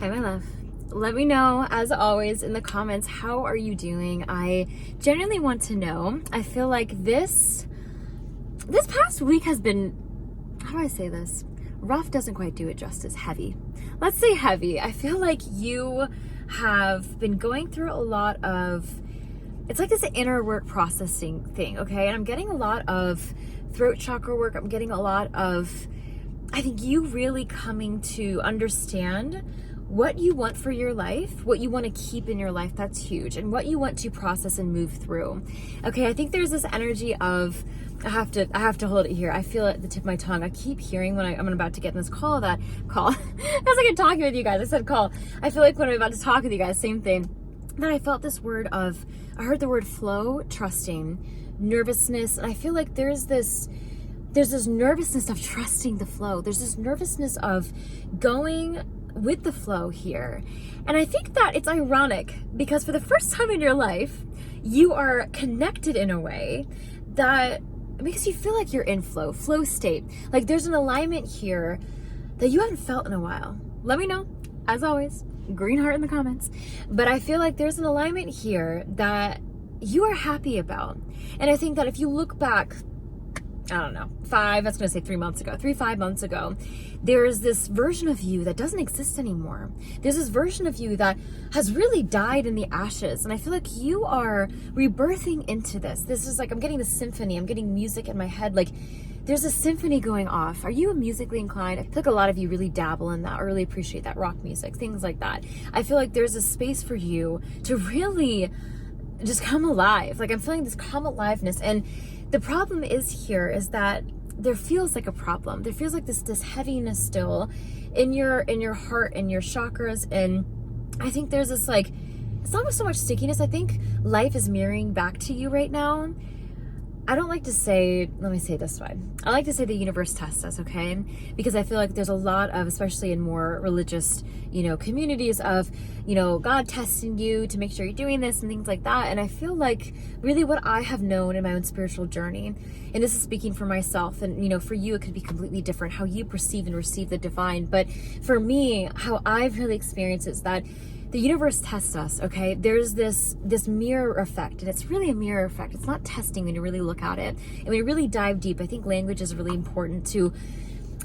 Hi, my love. Let me know, as always, in the comments, how are you doing? I genuinely want to know. I feel like this past week has been, how do I say this? Rough doesn't quite do it justice. Heavy. Let's say heavy. I feel like you have been going through a lot of, it's like this inner work processing thing, okay? And I'm getting a lot of throat chakra work. I'm getting a lot of, I think, you really coming to understand what you want for your life, what you want to keep in your life. That's huge. And what you want to process and move through. Okay, I think there's this energy of, I have to hold it here. I feel it at the tip of my tongue. I keep hearing when I'm about to get in this call. I was like I'm talking with you guys. I said call. I feel like when I'm about to talk with you guys, same thing. Then I felt this word of, I heard the word flow, trusting, nervousness. And I feel like there's this nervousness of trusting the flow. There's this nervousness of going with the flow here. And I think that it's ironic because for the first time in your life, you are connected in a way that makes you feel like you're in flow state. Like there's an alignment here that you haven't felt in a while. Let me know, as always, green heart in the comments. But I feel like there's an alignment here that you are happy about. And I think that if you look back, I don't know, 3 months ago, 5 months ago, there's this version of you that doesn't exist anymore. There's this version of you that has really died in the ashes. And I feel like you are rebirthing into this. This is like, I'm getting the symphony. I'm getting music in my head. Like there's a symphony going off. Are you musically inclined? I feel like a lot of you really dabble in that or really appreciate that rock music, things like that. I feel like there's a space for you to really just come alive. Like I'm feeling this come aliveness. And the problem is that there feels like a problem. There feels like this heaviness still in your heart and your chakras. And I think there's this like, it's not so much stickiness. I think life is mirroring back to you right now. I don't like to say, let me say it this way. I like to say the universe tests us, okay? Because I feel like there's a lot of, especially in more religious, communities of, God testing you to make sure you're doing this and things like that. And I feel like really what I have known in my own spiritual journey, and this is speaking for myself, and for you, it could be completely different how you perceive and receive the divine. But for me, how I've really experienced is that the universe tests us, okay? There's this mirror effect, and it's really a mirror effect. It's not testing when you really look at it. And when you really dive deep, I think language is really important to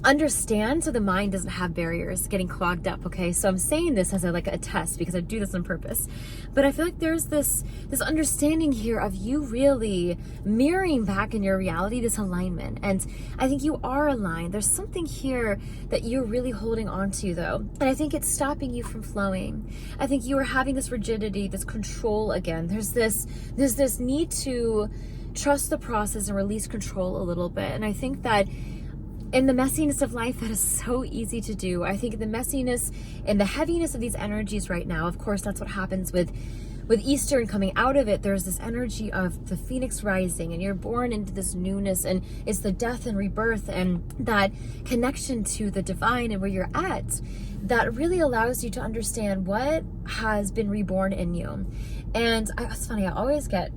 understand so the mind doesn't have barriers getting clogged up, okay? So I'm saying this as a test because I do this on purpose. But I feel like there's this understanding here of you really mirroring back in your reality, this alignment. And I think you are aligned. There's something here that you're really holding on to though. And I think it's stopping you from flowing. I think you are having this rigidity, this control again. There's this need to trust the process and release control a little bit. And I think that in the messiness of life, that is so easy to do. I think the messiness and the heaviness of these energies right now, of course, that's what happens with Easter and coming out of it. There's this energy of the phoenix rising and you're born into this newness, and it's the death and rebirth and that connection to the divine and where you're at that really allows you to understand what has been reborn in you. And it's funny,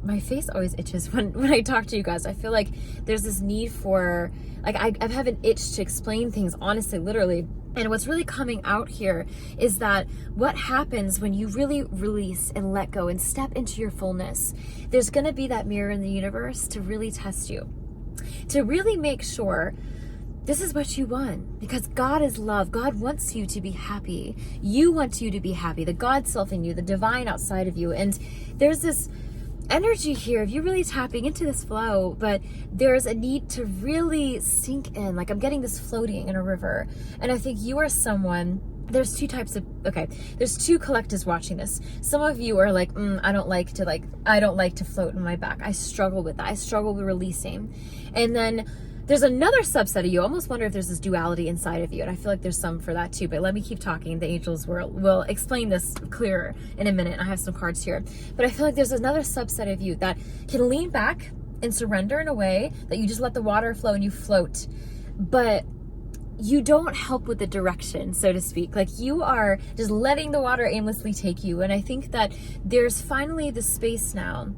my face always itches when I talk to you guys. I feel like there's this need for, I have an itch to explain things, honestly, literally. And what's really coming out here is that what happens when you really release and let go and step into your fullness, there's gonna be that mirror in the universe to really test you, to really make sure this is what you want, because God is love. God wants you to be happy. You want you to be happy. The God self in you, the divine outside of you. And there's this energy here of you really tapping into this flow, but there's a need to really sink in. Like I'm getting this floating in a river. And I think you are someone, there's two types of, there's two collectives watching this. Some of you are like, I don't like to float in my back. I struggle with that. I struggle with releasing. And then there's another subset of you. I almost wonder if there's this duality inside of you. And I feel like there's some for that too, but let me keep talking. The angels will explain this clearer in a minute. I have some cards here, but I feel like there's another subset of you that can lean back and surrender in a way that you just let the water flow and you float, but you don't help with the direction, so to speak. Like you are just letting the water aimlessly take you. And I think that there's finally the space now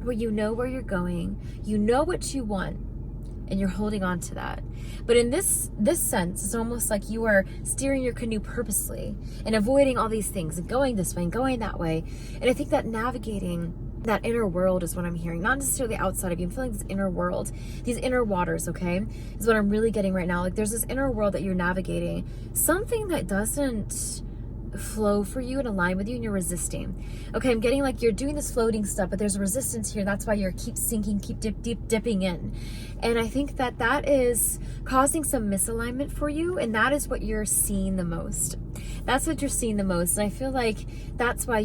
where you know where you're going, you know what you want, and you're holding on to that. But in this sense, it's almost like you are steering your canoe purposely and avoiding all these things and going this way and going that way. And I think that navigating that inner world is what I'm hearing, not necessarily outside of you. I'm feeling this inner world, these inner waters, okay, is what I'm really getting right now. Like there's this inner world that you're navigating, something that doesn't flow for you and align with you, and you're resisting. Okay, I'm getting like you're doing this floating stuff, but there's a resistance here. That's why you're keep sinking, keep dipping in. And I think that that is causing some misalignment for you, and that is what you're seeing the most. That's what you're seeing the most. And I feel like that's why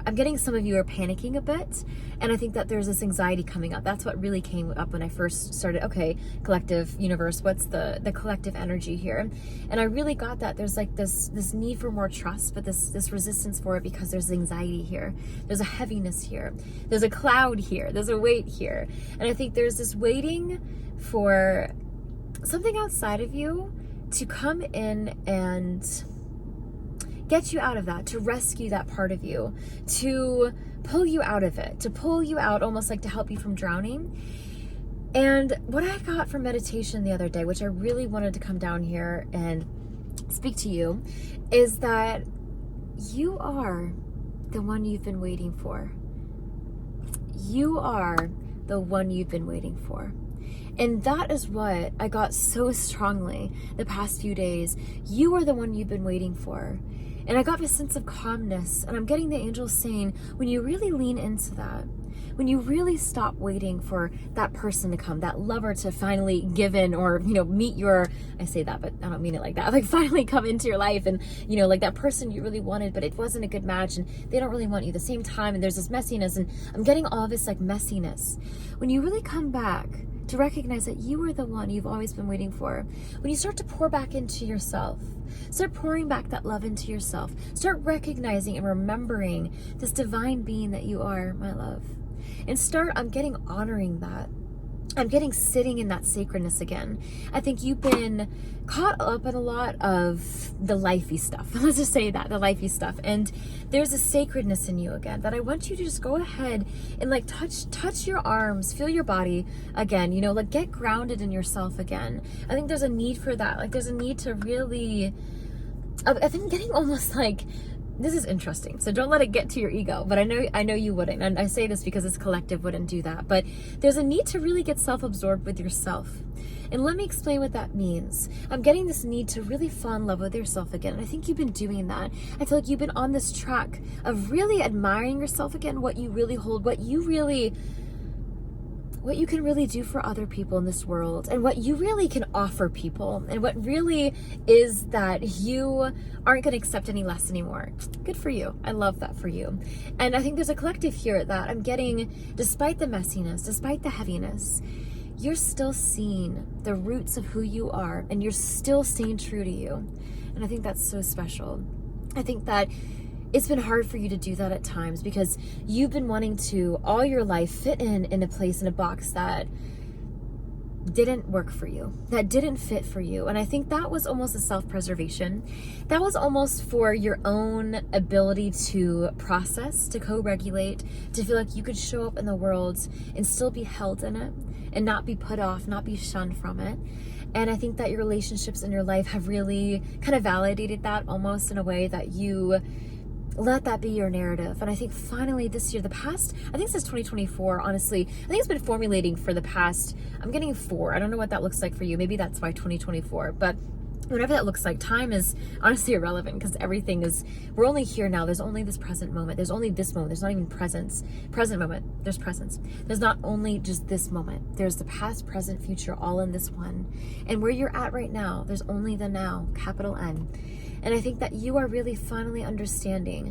I'm getting some of you are panicking a bit. And I think that there's this anxiety coming up. That's what really came up when I first started. Okay, collective universe, what's the collective energy here? And I really got that there's like this need for more trust, but this resistance for it because there's anxiety here. There's a heaviness here. There's a cloud here. There's a weight here. And I think there's this waiting for something outside of you to come in and get you out of that, to rescue that part of you, to pull you out of it, to pull you out almost like to help you from drowning. And what I got from meditation the other day, which I really wanted to come down here and speak to you, is that you are the one you've been waiting for. You are the one you've been waiting for. And that is what I got so strongly the past few days. You are the one you've been waiting for. And I got this sense of calmness, and I'm getting the angels saying, when you really lean into that, when you really stop waiting for that person to come, that lover to finally give in or, meet your, I say that, but I don't mean it like that, like finally come into your life and, like that person you really wanted, but it wasn't a good match and they don't really want you at the same time. And there's this messiness, and I'm getting all this like messiness. When you really come back to recognize that you are the one you've always been waiting for, when you start to pour back into yourself, start pouring back that love into yourself, start recognizing and remembering this divine being that you are, my love. And I'm getting honoring that. I'm getting sitting in that sacredness again. I think you've been caught up in a lot of the lifey stuff. Let's just say that, the lifey stuff. And there's a sacredness in you again that I want you to just go ahead and like touch your arms, feel your body again, like get grounded in yourself again. I think there's a need for that. Like there's a need to really, I've been getting almost like, this is interesting, so don't let it get to your ego, but I know you wouldn't, and I say this because this collective wouldn't do that, but there's a need to really get self-absorbed with yourself. And let me explain what that means. I'm getting this need to really fall in love with yourself again, and I think you've been doing that. I feel like you've been on this track of really admiring yourself again, what you really hold, what you can really do for other people in this world, and what you really can offer people, and what really is that you aren't going to accept any less anymore. Good for you. I love that for you. And I think there's a collective here that I'm getting, despite the messiness, despite the heaviness, you're still seeing the roots of who you are, and you're still staying true to you. And I think that's so special. I think that it's been hard for you to do that at times because you've been wanting to all your life fit in a place, in a box that didn't work for you, that didn't fit for you. And I think that was almost a self-preservation. That was almost for your own ability to process, to co-regulate, to feel like you could show up in the world and still be held in it and not be put off, not be shunned from it. And I think that your relationships in your life have really kind of validated that almost in a way that you let that be your narrative. And I think finally this year, I think since 2024, honestly, I think it's been formulating for the past, I'm getting 4. I don't know what that looks like for you. Maybe that's why 2024, but whatever that looks like, time is honestly irrelevant because we're only here now. There's only this present moment. There's only this moment. There's not even present moment. There's presence. There's not only just this moment. There's the past, present, future, all in this one. And where you're at right now, there's only the now, capital N. And I think that you are really finally understanding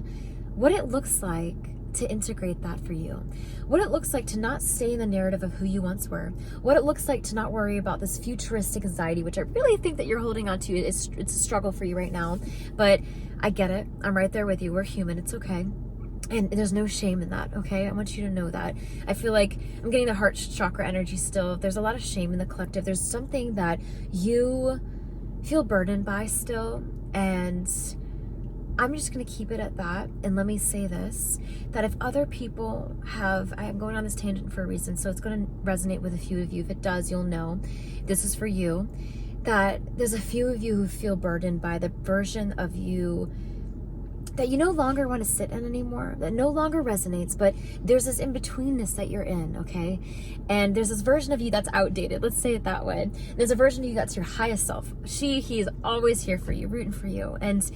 what it looks like to integrate that for you. What it looks like to not stay in the narrative of who you once were. What it looks like to not worry about this futuristic anxiety, which I really think that you're holding on to. It's a struggle for you right now, but I get it. I'm right there with you. We're human. It's okay. And there's no shame in that, okay? I want you to know that. I feel like I'm getting the heart chakra energy still. There's a lot of shame in the collective. There's something that you feel burdened by still, and I'm just going to keep it at that. And let me say this, that if other people have, I am going on this tangent for a reason, so it's going to resonate with a few of you. If it does, you'll know this is for you, that there's a few of you who feel burdened by the version of you that you no longer want to sit in anymore, that no longer resonates, but there's this in-betweenness that you're in, okay? And there's this version of you that's outdated, let's say it that way. There's a version of you that's your highest self. He's always here for you, rooting for you. And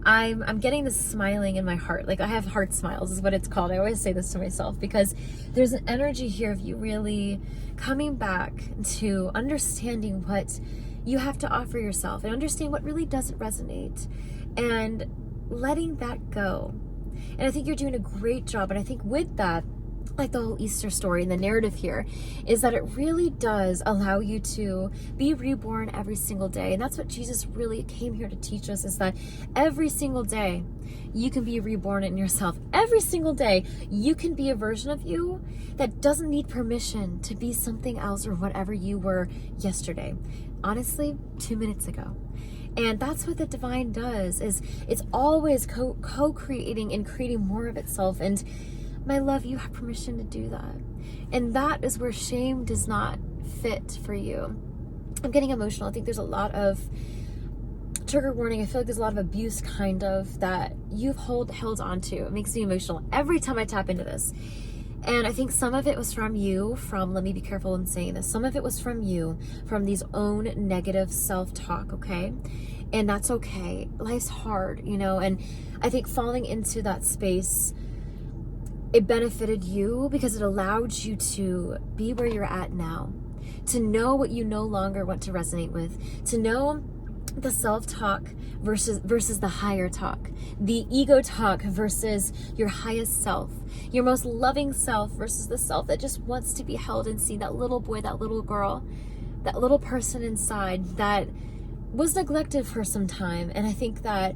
I'm getting this smiling in my heart. Like, I have heart smiles is what it's called. I always say this to myself because there's an energy here of you really coming back to understanding what you have to offer yourself and understand what really doesn't resonate and letting that go. And I think you're doing a great job. And I think with that, like the whole Easter story and the narrative here is that it really does allow you to be reborn every single day. And that's what Jesus really came here to teach us, is that every single day you can be reborn in yourself. Every single day you can be a version of you that doesn't need permission to be something else or whatever you were yesterday. Honestly, 2 minutes ago. And that's what the divine does, is it's always co-creating and creating more of itself. And my love, you have permission to do that. And that is where shame does not fit for you. I'm getting emotional. I think there's a lot of trigger warning. I feel like there's a lot of abuse kind of that you've held on to. It makes me emotional every time I tap into this. And I think some of it was from you, let me be careful in saying this, some of it was from you, from these own negative self-talk, okay? And that's okay. Life's hard, and I think falling into that space, it benefited you because it allowed you to be where you're at now, to know what you no longer want to resonate with, to know the self-talk versus the higher talk, the ego talk versus your highest self, your most loving self versus the self that just wants to be held and seen, that little boy, that little girl, that little person inside that was neglected for some time. And I think that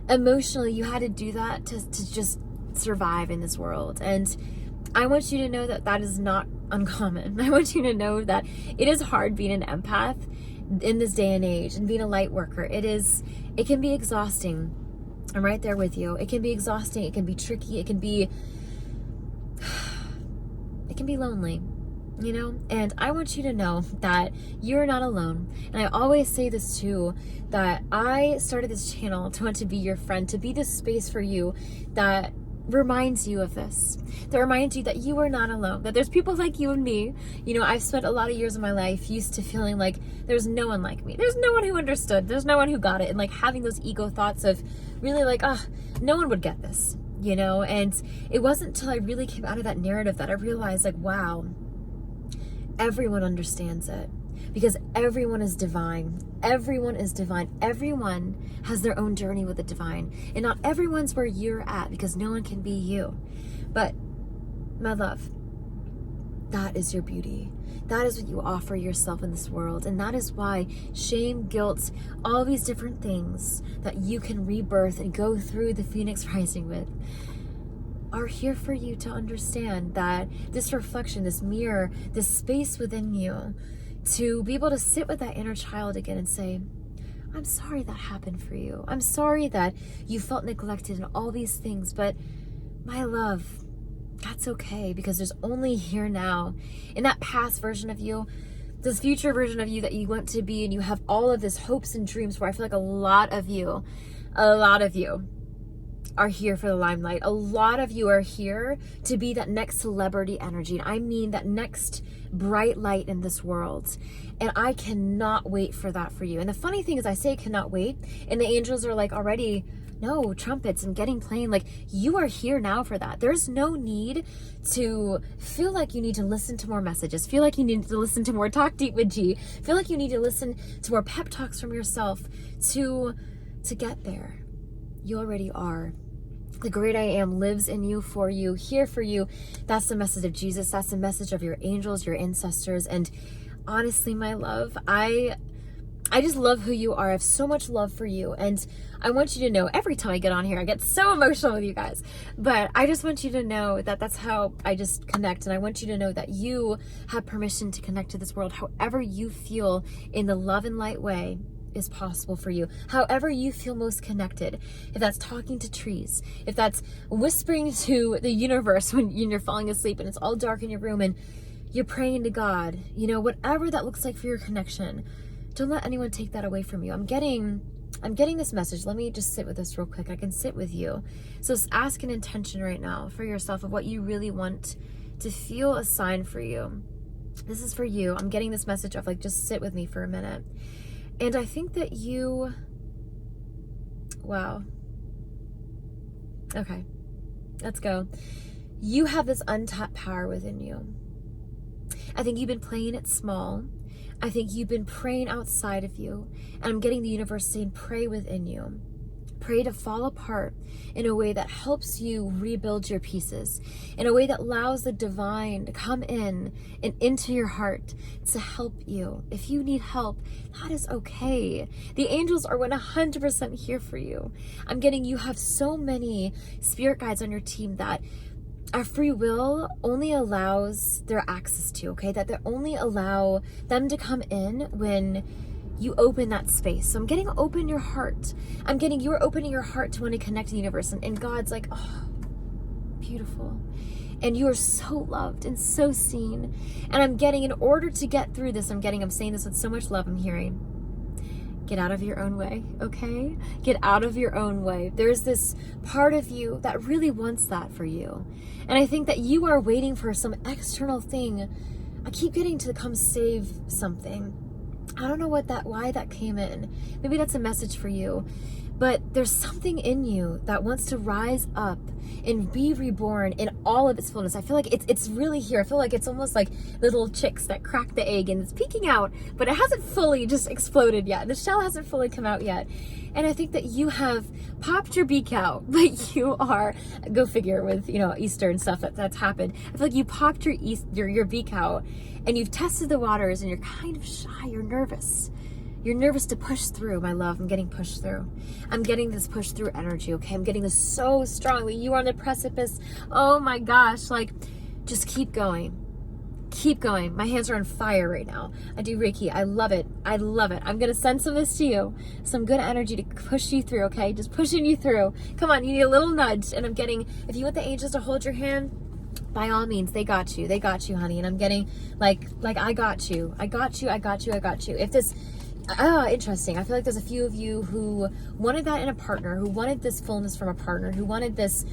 emotionally you had to do that to just survive in this world. And I want you to know that that is not uncommon. I want you to know that it is hard being an empath in this day and age and being a light worker. It can be exhausting. I'm right there with you. It can be exhausting. It can be tricky. It can be lonely, and I want you to know that you're not alone. And I always say this too, that I started this channel to want to be your friend, to be this space for you that reminds you of this, that reminds you that you are not alone, that there's people like you and me. I've spent a lot of years of my life used to feeling like there's no one like me. There's no one who understood. There's no one who got it. And like having those ego thoughts of really like, no one would get this, and it wasn't until I really came out of that narrative that I realized like, wow, everyone understands it. Because everyone is divine. Everyone is divine. Everyone has their own journey with the divine. And not everyone's where you're at, because no one can be you. But my love, that is your beauty. That is what you offer yourself in this world. And that is why shame, guilt, all these different things that you can rebirth and go through the Phoenix Rising with are here for you to understand that this reflection, this mirror, this space within you, to be able to sit with that inner child again and say, I'm sorry that happened for you. I'm sorry that you felt neglected and all these things, but my love, that's okay, because there's only here now. In that past version of you, this future version of you that you want to be, and you have all of this hopes and dreams where I feel like a lot of you are here for the limelight. A lot of you are here to be that next celebrity energy. And I mean that next bright light in this world. And I cannot wait for that for you. And the funny thing is I say cannot wait, and the angels are like already, no, trumpets and getting playing. Like, you are here now for that. There's no need to feel like you need to listen to more messages, feel like you need to listen to more Talk Deep with G, feel like you need to listen to more pep talks from yourself to get there. You already are. The great I am lives in you, for you, here for you. That's the message of Jesus. That's the message of your angels, your ancestors. And honestly, my love, I just love who you are. I have so much love for you. And I want you to know, every time I get on here, I get so emotional with you guys. But I just want you to know that that's how I just connect. And I want you to know that you have permission to connect to this world however you feel, in the love and light way is possible for you. However you feel most connected. If that's talking to trees, if that's whispering to the universe when you're falling asleep and it's all dark in your room and you're praying to God, you know, whatever that looks like for your connection, don't let anyone take that away from you. I'm getting this message. Let me just sit with this real quick. I can sit with you. So ask an intention right now for yourself of what you really want to feel a sign for you. This is for you. I'm getting this message of like, just sit with me for a minute. And I think that wow. Okay, let's go. You have this untapped power within you. I think you've been playing it small. I think you've been praying outside of you. And I'm getting the universe saying, pray within you. Pray to fall apart in a way that helps you rebuild your pieces, in a way that allows the divine to come in and into your heart to help you. If you need help, that is okay. The angels are 100% here for you. I'm getting you have so many spirit guides on your team that our free will only allows their access to, okay? That they only allow them to come in when you open that space. So I'm getting open your heart. I'm getting you're opening your heart to want to connect to the universe. And God's like, oh, beautiful. And you are so loved and so seen. And I'm getting, in order to get through this, I'm saying this with so much love, I'm hearing, get out of your own way, okay? Get out of your own way. There's this part of you that really wants that for you. And I think that you are waiting for some external thing. I keep getting to come save something. I don't know why that came in. Maybe that's a message for you. But there's something in you that wants to rise up and be reborn in all of its fullness. I feel like it's really here. I feel like it's almost like little chicks that crack the egg and it's peeking out, but it hasn't fully just exploded yet. The shell hasn't fully come out yet. And I think that you have popped your beak out, but you are, go figure with, you know, Easter and stuff that's happened. I feel like you popped your beak out and you've tested the waters and you're kind of shy, you're nervous. You're nervous to push through, my love. I'm getting pushed through. I'm getting this push through energy, okay? I'm getting this so strongly. You are on the precipice. Oh my gosh, like, just keep going. Keep going. My hands are on fire right now. I do Reiki. I love it. I love it. I'm going to send some of this to you. Some good energy to push you through, okay? Just pushing you through. Come on, you need a little nudge. And I'm getting, if you want the angels to hold your hand, by all means, they got you. They got you, honey. And I'm getting, like I got you. I got you. I got you. I got you. If this... interesting. I feel like there's a few of you who wanted that in a partner, who wanted this fullness from a partner, who wanted this.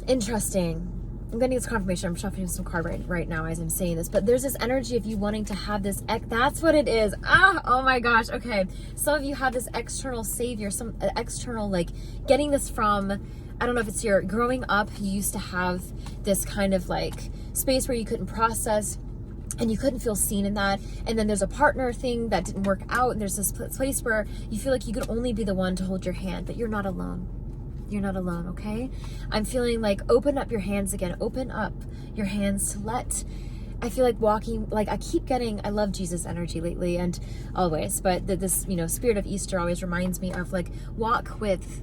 Interesting. I'm getting this confirmation. I'm shuffling some card right now as I'm saying this, but there's this energy of you wanting to have this. That's what it is. Oh my gosh. Okay. Some of you have this external savior, some external, like getting this from, I don't know if it's your growing up, you used to have this kind of like space where you couldn't process and you couldn't feel seen in that. And then there's a partner thing that didn't work out. And there's this place where you feel like you could only be the one to hold your hand, but you're not alone. You're not alone, okay? I'm feeling like open up your hands again. Open up your hands to let, I feel like walking, like I keep getting, I love Jesus energy lately and always, but this, you know, spirit of Easter always reminds me of like walk with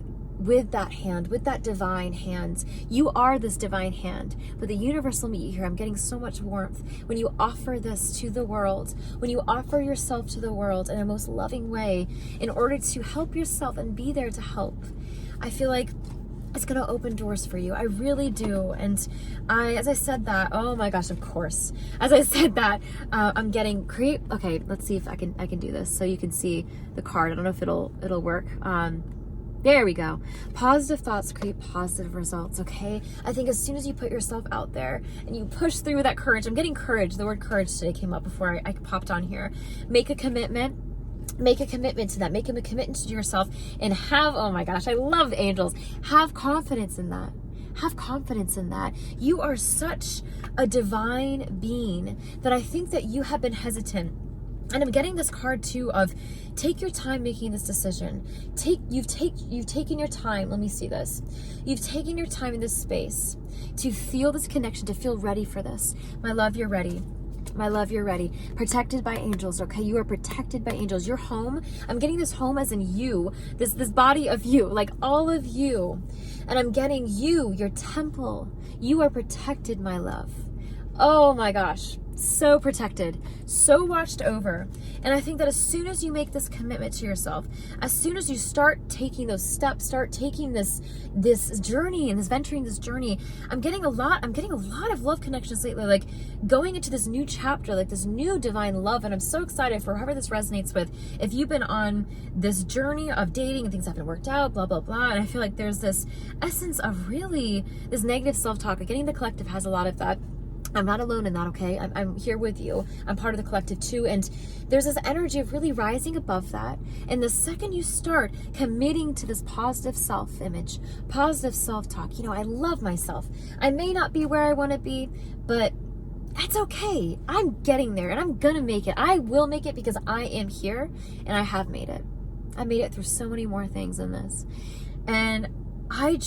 that hand, with that divine hand. You are this divine hand, but the universe will meet you here. I'm getting so much warmth when you offer this to the world, when you offer yourself to the world in a most loving way in order to help yourself and be there to help. I feel like it's going to open doors for you. I really do. And as I said that, oh my gosh, of course. As I said that, I'm getting okay, let's see if I can do this so you can see the card. I don't know if it'll work. There we go. Positive thoughts create positive results, okay? I think as soon as you put yourself out there and you push through that courage, I'm getting courage. The word courage today came up before I popped on here. Make a commitment. Make a commitment to that. Make a commitment to yourself and have, oh my gosh, I love angels. Have confidence in that. Have confidence in that. You are such a divine being that I think that you have been hesitant. And I'm getting this card too of take your time making this decision. You've taken your time. Let me see this. You've taken your time in this space to feel this connection, to feel ready for this. My love, you're ready. My love, you're ready. Protected by angels, okay? You are protected by angels. Your home, I'm getting this home as in you, this body of you, like all of you. And I'm getting you, your temple. You are protected, my love. Oh my gosh. so protected, so watched over. And I think that as soon as you make this commitment to yourself, as soon as you start taking those steps, start taking this journey and venturing this journey, I'm getting a lot of love connections lately, like going into this new chapter, like this new divine love. And I'm so excited for whoever this resonates with. If you've been on this journey of dating and things haven't worked out, blah, blah, blah. And I feel like there's this essence of really this negative self-talk. Like Getting the Collective has a lot of that. I'm not alone in that, okay? I'm here with you. I'm part of the collective too. And there's this energy of really rising above that. And the second you start committing to this positive self-image, positive self-talk, I love myself. I may not be where I want to be, but that's okay. I'm getting there and I'm gonna make it. I will make it because I am here and I have made it. I made it through so many more things than this. And I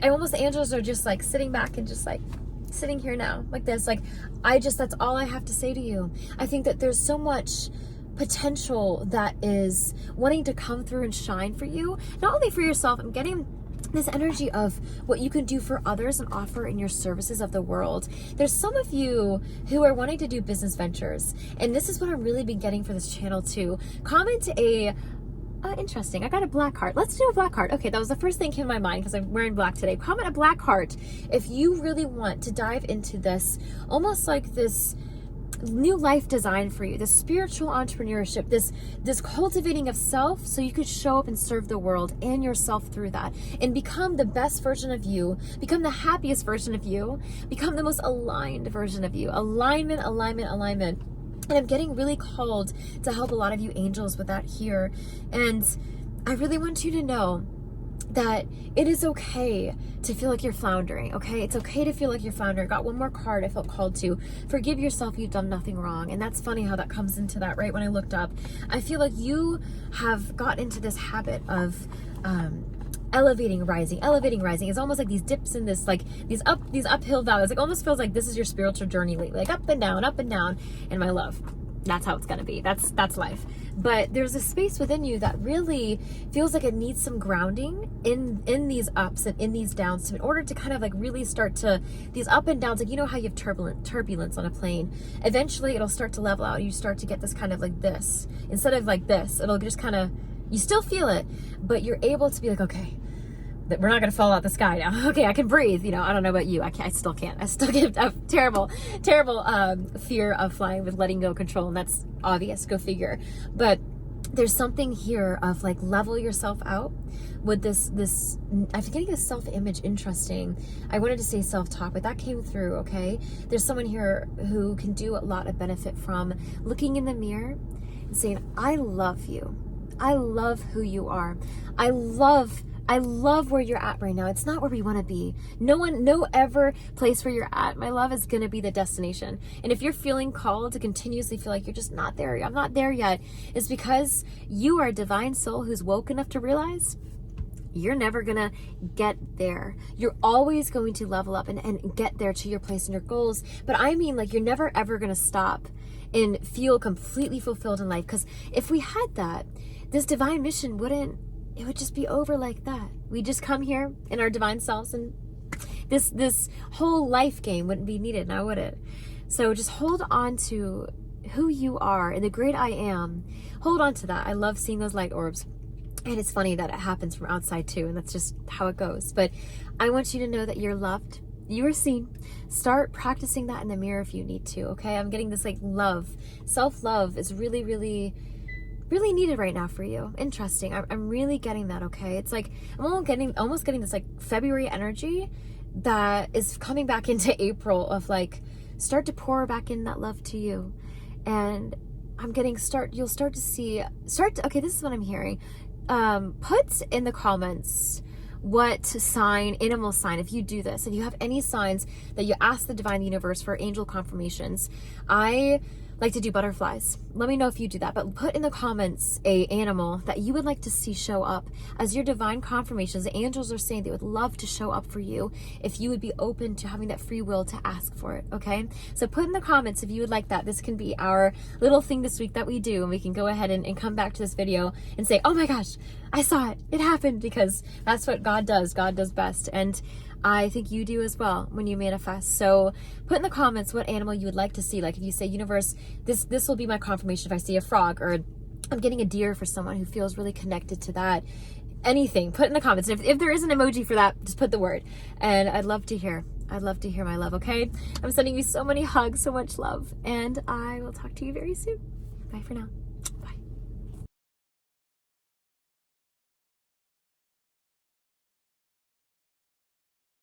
almost, the angels are just like sitting back and just like, sitting here now like this, like that's all I have to say to you. I think that there's so much potential that is wanting to come through and shine for you, not only for yourself. I'm getting this energy of what you can do for others and offer in your services of the world. There's some of you who are wanting to do business ventures, and this is what I'm really been getting for this channel too. Comment interesting. I got a black heart. Let's do a black heart. Okay, that was the first thing that came to my mind because I'm wearing black today. Comment a black heart if you really want to dive into this, almost like this new life design for you, this spiritual entrepreneurship, this cultivating of self so you could show up and serve the world and yourself through that and become the best version of you, become the happiest version of you, become the most aligned version of you. Alignment, alignment, alignment. And I'm getting really called to help a lot of you angels with that here. And I really want you to know that it is okay to feel like you're floundering, okay? It's okay to feel like you're floundering. Got one more card I felt called to. Forgive yourself, you've done nothing wrong. And that's funny how that comes into that right when I looked up. I feel like you have got into this habit of elevating, rising. It's almost like these dips in this, like these uphill valleys. Like almost feels like this is your spiritual journey lately, like up and down. And my love, that's how it's gonna be. That's life. But there's a space within you that really feels like it needs some grounding in these ups and in these downs in order to kind of like really start to, these up and downs, like how you have turbulence on a plane. Eventually it'll start to level out. You start to get this kind of like this. Instead of like this, it'll just kind of, you still feel it, but you're able to be like, okay, we're not going to fall out the sky now. Okay, I can breathe. I don't know about you. I still can't. I still get a terrible fear of flying with letting go control. And that's obvious. Go figure. But there's something here of like level yourself out with this, I'm getting this self-image interesting. I wanted to say self-talk, but that came through, okay? There's someone here who can do a lot of benefit from looking in the mirror and saying, I love you. I love who you are. I love where you're at right now. It's not where we want to be. No ever place where you're at, my love, is going to be the destination. And if you're feeling called to continuously feel like you're just not there, I'm not there yet, it's because you are a divine soul who's woke enough to realize you're never going to get there. You're always going to level up and get there to your place and your goals. But I mean, like, you're never ever going to stop and feel completely fulfilled in life. Because if we had that, this divine mission it would just be over like that. We just come here in our divine selves and this whole life game wouldn't be needed now, would it? So just hold on to who you are and the great I am. Hold on to that. I love seeing those light orbs. And it's funny that it happens from outside too, and that's just how it goes. But I want you to know that you're loved. You are seen. Start practicing that in the mirror if you need to, okay? I'm getting this like love. Self-love is really, really needed right now for you. Interesting. I'm really getting that, okay? It's like I'm almost getting this like February energy that is coming back into April of like start to pour back in that love to you. And I'm getting you'll start to see okay, this is what I'm hearing. Put in the comments what sign, animal sign, if you do this, if you have any signs that you ask the divine universe for angel confirmations. I like to do butterflies. Let me know if you do that, but put in the comments a animal that you would like to see show up as your divine confirmations. The angels are saying they would love to show up for you if you would be open to having that free will to ask for it, okay? So put in the comments if you would like that. This can be our little thing this week that we do, and we can go ahead and come back to this video and say, oh my gosh, I saw it. It happened, because that's what God does. God does best. And I think you do as well when you manifest. So put in the comments what animal you would like to see. Like if you say, universe, this will be my confirmation if I see a frog, or I'm getting a deer for someone who feels really connected to that. Anything, put in the comments. If there is an emoji for that, just put the word. And I'd love to hear. I'd love to hear, my love, okay? I'm sending you so many hugs, so much love. And I will talk to you very soon. Bye for now.